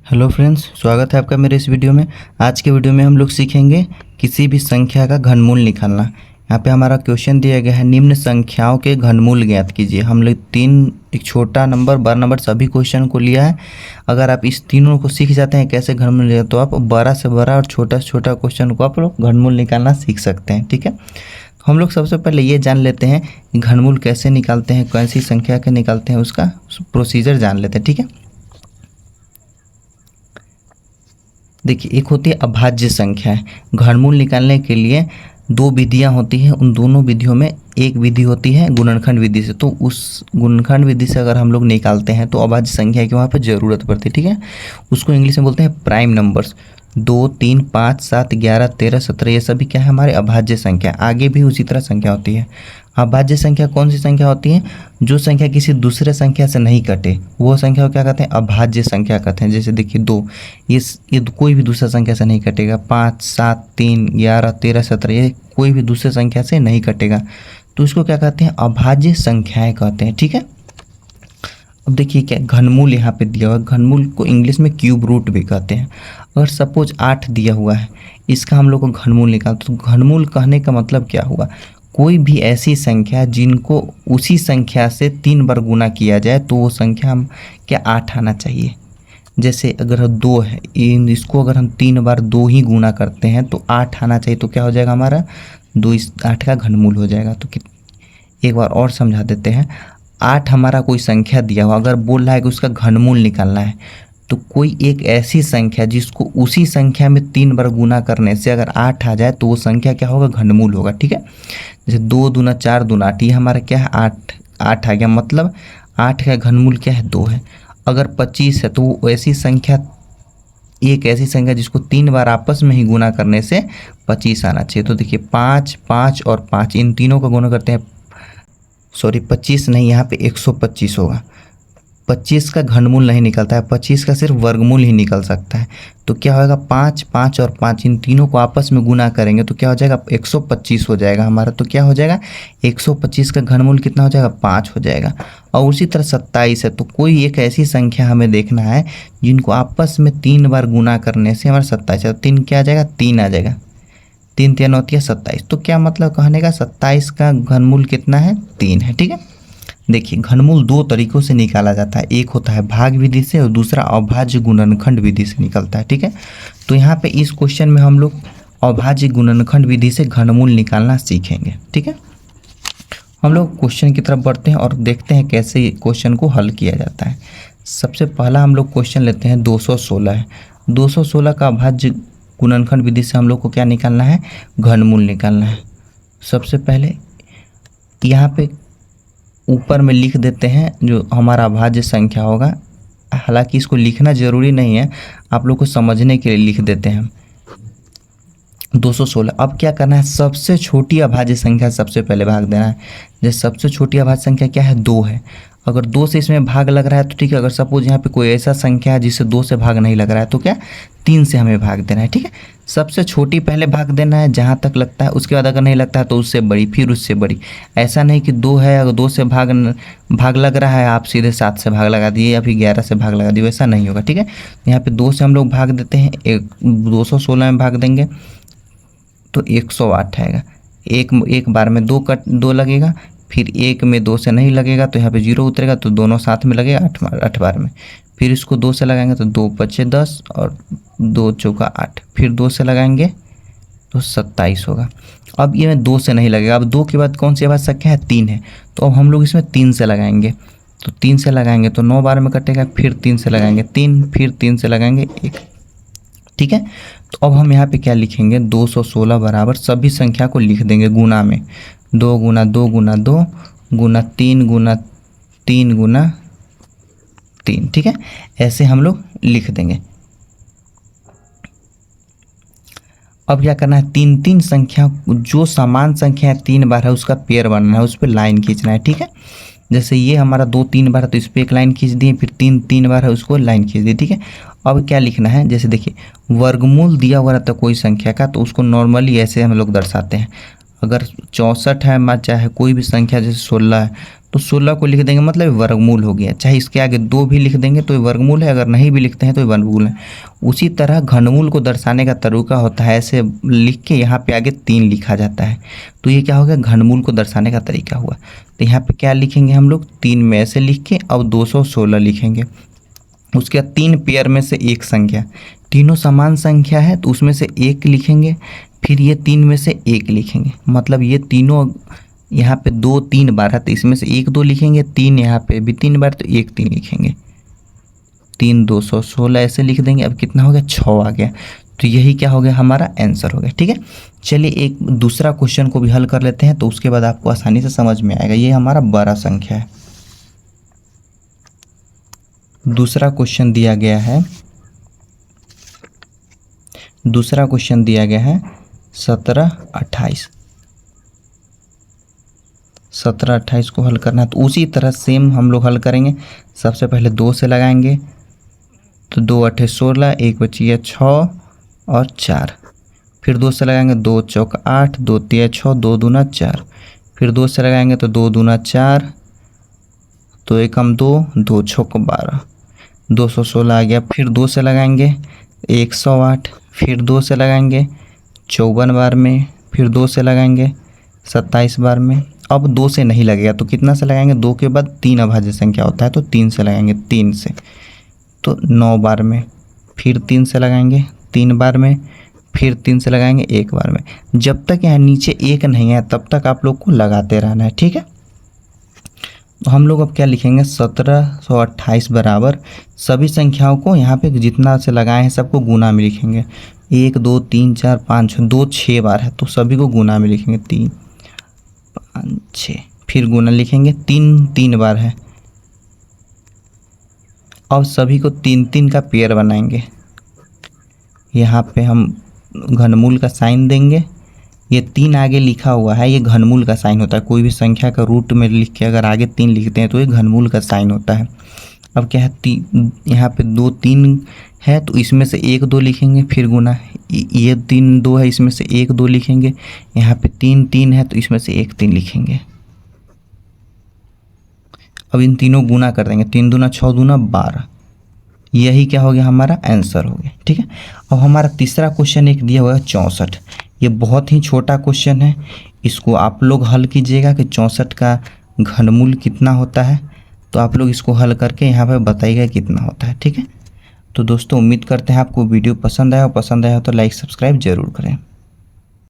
Hello friends, स्वागत है आपका मेरे इस वीडियो में। आज के वीडियो में हम लोग सीखेंगे किसी भी संख्या का घनमूल निकालना। यहाँ पे हमारा क्वेश्चन दिया गया है, निम्न संख्याओं के घनमूल ज्ञात कीजिए। हम लोग एक छोटा नंबर, बड़ा नंबर सभी क्वेश्चन को लिया है। अगर आप इस तीनों को सीख जाते हैं कैसे घनमूल लिया, तो आप बड़ा से बड़ा और छोटा से छोटा क्वेश्चन को आप लोग घनमूल निकालना सीख सकते हैं। ठीक है, हम लोग सबसे पहले ये जान लेते हैं घनमूल कैसे निकालते हैं, कौन सी संख्या के निकालते हैं, उसका प्रोसीजर जान लेते हैं। ठीक है, देखिए, एक होती है अभाज्य संख्या है। घनमूल निकालने के लिए दो विधियां होती हैं, उन दोनों विधियों में एक विधि होती है गुणनखंड विधि से। तो उस गुणनखंड विधि से अगर हम लोग निकालते हैं तो अभाज्य संख्या की वहाँ पर ज़रूरत पड़ती है। ठीक है, उसको इंग्लिश में बोलते हैं प्राइम नंबर्स। 2, 3, 5, 7, 11, 13, 17 ये सभी क्या है, हमारे अभाज्य संख्या। आगे भी उसी तरह संख्या होती है। अभाज्य संख्या कौन सी संख्या होती है? जो संख्या किसी दूसरे संख्या से नहीं कटे, वो संख्या को क्या कहते हैं? अभाज्य संख्या कहते हैं। जैसे देखिए 2, ये कोई भी दूसरा संख्या से नहीं कटेगा। 5, 7, 3, 11, 13, 17 ये कोई भी दूसरे संख्या से नहीं कटेगा, तो इसको क्या कहते हैं? अभाज्य संख्याएं कहते हैं। ठीक है, अब देखिए क्या घनमूल यहाँ पे दिया हुआ है। घनमूल को इंग्लिश में क्यूब रूट भी कहते हैं। अगर सपोज 8 दिया हुआ है, इसका हम लोग को घनमूल निकालते, तो घनमूल कहने का मतलब क्या हुआ? कोई भी ऐसी संख्या जिनको उसी संख्या से 3 बार गुना किया जाए तो वो संख्या हम क्या 8 आना चाहिए। जैसे अगर 2 है, इसको अगर हम 3 बार 2 ही गुना करते हैं तो 8 आना चाहिए। तो क्या हो जाएगा हमारा? 2 इस 8 का घनमूल हो जाएगा। तो एक बार और समझा देते हैं। 8 हमारा कोई संख्या दिया हुआ, अगर बोल रहा है कि उसका घनमूल निकालना है, तो कोई एक ऐसी संख्या जिसको उसी संख्या में 3 बार गुना करने से अगर 8 आ जाए तो वो संख्या क्या होगा? घनमूल होगा। ठीक है, जैसे 2 दूना 4 दूना 8, ये हमारा क्या है? 8 आ गया। मतलब 8 का घनमूल क्या है? 2 है। अगर 25 है तो वो ऐसी संख्या, एक ऐसी संख्या जिसको 3 बार आपस में ही गुना करने से 25 आना चाहिए। तो देखिए 5, 5 और 5 इन तीनों का गुना करते हैं, सॉरी 25 नहीं, यहाँ पे 125 होगा। 25 का घनमूल नहीं निकलता है, 25 का सिर्फ वर्गमूल ही निकल सकता है। तो क्या होगा? 5, 5 और 5 इन तीनों को आपस में गुना करेंगे तो क्या हो जाएगा? 125 हो जाएगा हमारा। तो क्या हो जाएगा? 125 का घनमूल कितना हो जाएगा? 5 हो जाएगा। और उसी तरह 27 है, तो कोई एक ऐसी संख्या हमें देखना है जिनको आपस में 3 बार गुना करने से हमारा 27 है। 3 क्या आ जाएगा? 3 आ जाएगा। 3 3 होती है 27। तो क्या मतलब कहने का? 27 का घनमूल कितना है? 3 है। ठीक है, देखिए घनमूल 2 तरीकों से निकाला जाता है। एक होता है भाग विधि से और दूसरा अभाज्य गुणनखंड विधि से निकलता है। ठीक है, तो यहाँ पे इस क्वेश्चन में हम लोग अभाज्य गुणनखंड विधि से घनमूल निकालना सीखेंगे। ठीक है, हम लोग क्वेश्चन की तरफ बढ़ते हैं और देखते हैं कैसे क्वेश्चन को हल किया जाता है। सबसे पहला हम लोग क्वेश्चन लेते हैं 216 है। 216 का अभाज्य गुणनखंड विधि से हम लोग को क्या निकालना है? घनमूल निकालना है। सबसे पहले यहाँ पे ऊपर में लिख देते हैं जो हमारा अभाज्य संख्या होगा। हालांकि इसको लिखना ज़रूरी नहीं है, आप लोग को समझने के लिए लिख देते हैं 216। अब क्या करना है? सबसे छोटी अभाज्य संख्या सबसे पहले भाग देना है। जैसे सबसे छोटी अभाज्य संख्या क्या है? 2 है। अगर 2 से इसमें भाग लग रहा है तो ठीक है। अगर सपोज यहाँ पे कोई ऐसा संख्या है जिससे 2 से भाग नहीं लग रहा है तो क्या 3 से हमें भाग देना है। ठीक है, सबसे छोटी पहले भाग देना है जहाँ तक लगता है, उसके बाद अगर नहीं लगता है तो उससे बड़ी, फिर उससे बड़ी। ऐसा नहीं कि 2 है, अगर 2 से भाग लग रहा है आप सीधे 7 से भाग लगा दिए या फिर 11 से भाग लगा दिए, वैसा नहीं होगा। ठीक है, यहाँ पे 2 से हम लोग भाग देते हैं, 216 में भाग देंगे तो 108 आएगा। एक बार में 2 लगेगा, फिर एक में 2 से नहीं लगेगा तो यहाँ पे 0 उतरेगा, तो दोनों साथ में लगेगा 8 बार में। फिर इसको 2 से लगाएंगे तो 2 5 10 और 2 चौका 8, फिर 2 से लगाएंगे तो 27 होगा। अब ये में 2 से नहीं लगेगा। अब 2 के बाद कौन सी अभाज्य संख्या है? 3 है। तो अब हम लोग इसमें 3 से लगाएंगे, तो 3 से लगाएंगे तो 9 बार में कटेगा, फिर 3 से लगाएंगे 3, फिर 3 से लगाएंगे 1। ठीक है, तो अब हम यहाँ पे क्या लिखेंगे? 216 बराबर सभी संख्या को लिख देंगे गुना में। 2 गुना 2 गुना 2 गुना 3 गुना 3 गुना 3। ठीक है, ऐसे हम लोग लिख देंगे। अब क्या करना है? 3 संख्या, जो समान संख्या 3 बार है उसका पेयर बनाना है, उस पर लाइन खींचना है। ठीक है, जैसे ये हमारा 2 3 बार है तो इस पर एक लाइन खींच दिए, फिर 3 3 बार है उसको लाइन खींच दी। ठीक है, अब क्या लिखना है? जैसे देखिए वर्गमूल दिया हुआ रहता है कोई संख्या का, तो उसको नॉर्मली ऐसे हम लोग दर्शाते हैं। अगर 64 है, चाहे कोई भी संख्या जैसे 16 है, तो 16 को लिख देंगे मतलब वर्गमूल हो गया। चाहे इसके आगे 2 भी लिख देंगे तो ये वर्गमूल है, अगर नहीं भी लिखते हैं तो ये वर्गमूल है। उसी तरह घनमूल को दर्शाने का तरीका होता है, ऐसे लिख के यहाँ पे आगे 3 लिखा जाता है। तो ये क्या हो गया, घनमूल को दर्शाने का तरीका हुआ। तो यहाँ पे क्या लिखेंगे हम लोग, 3 में ऐसे लिख के अब 216 लिखेंगे। उसके बाद 3 पेयर में से एक संख्या, तीनों समान संख्या है तो उसमें से एक लिखेंगे, फिर ये 3 में से एक लिखेंगे। मतलब ये तीनों यहाँ पे 2 3 बार है तो इसमें से 1 2 लिखेंगे, 3 यहाँ पे भी 3 बार तो 1 3 लिखेंगे। 3 216 ऐसे लिख देंगे। अब कितना हो गया, 6 आ गया। तो यही क्या हो गया, हमारा आंसर हो गया। ठीक है, चलिए एक दूसरा क्वेश्चन को भी हल कर लेते हैं तो उसके बाद आपको आसानी से समझ में आएगा। ये हमारा बड़ा संख्या है। दूसरा क्वेश्चन दिया गया है 17 28। 17 28 को हल करना है तो उसी तरह सेम हम लोग हल करेंगे। सबसे पहले 2 से लगाएंगे तो 2 8 16, एक बची है 6 और 4। फिर 2 से लगाएंगे, 2 चौक 8, 2 3 6, 2 दूना 4। फिर 2 से लगाएंगे तो 2 दूना 4, तो एकम 2, 2 छौक 12, 216 आ गया। फिर 2 से लगाएंगे 108, फिर 2 से लगाएंगे 54 बार में, फिर 2 से लगाएंगे 27 बार में। अब 2 से नहीं लगेगा तो कितना से लगाएंगे, 2 के बाद 3 अभाज्य संख्या होता है तो 3 से लगाएंगे, 3 से तो 9 बार में। फिर 3 से लगाएंगे 3 बार में, फिर 3 से लगाएंगे 1 बार में। जब तक यहाँ नीचे 1 नहीं है तब तक आप लोग को लगाते रहना है। ठीक है, तो हम लोग अब क्या लिखेंगे, 1728 बराबर सभी संख्याओं को यहाँ पे जितना से लगाए हैं सबको गुना में लिखेंगे। 1 2 3 4 5 2 6 बार है तो सभी को गुना में लिखेंगे, 3 5 6। फिर गुना लिखेंगे, 3 3 बार है। अब सभी को 3 3 का पेयर बनाएंगे। यहाँ पे हम घनमूल का साइन देंगे। ये 3 आगे लिखा हुआ है, ये घनमूल का साइन होता है। कोई भी संख्या का रूट में लिख के अगर आगे 3 लिखते हैं तो ये घनमूल का साइन होता है। अब क्या है, यहाँ पे 2 3 है तो इसमें से 1 2 लिखेंगे, फिर गुना। ये 3 2 है, इसमें से 1 2 लिखेंगे। यहाँ पे 3 3 है तो इसमें से 1 3 लिखेंगे। अब इन तीनों गुना कर देंगे, 3 दूना 6 दूना 12। यही क्या हो गया, हमारा आंसर हो गया। ठीक है, अब हमारा तीसरा क्वेश्चन एक दिया हुआ है 64। ये बहुत ही छोटा क्वेश्चन है, इसको आप लोग हल कीजिएगा कि 64 का घनमूल कितना होता है। तो आप लोग इसको हल करके यहाँ पे बताइएगा कितना होता है। ठीक है, तो दोस्तों उम्मीद करते हैं आपको वीडियो पसंद आया, और पसंद आया तो लाइक सब्सक्राइब जरूर करें।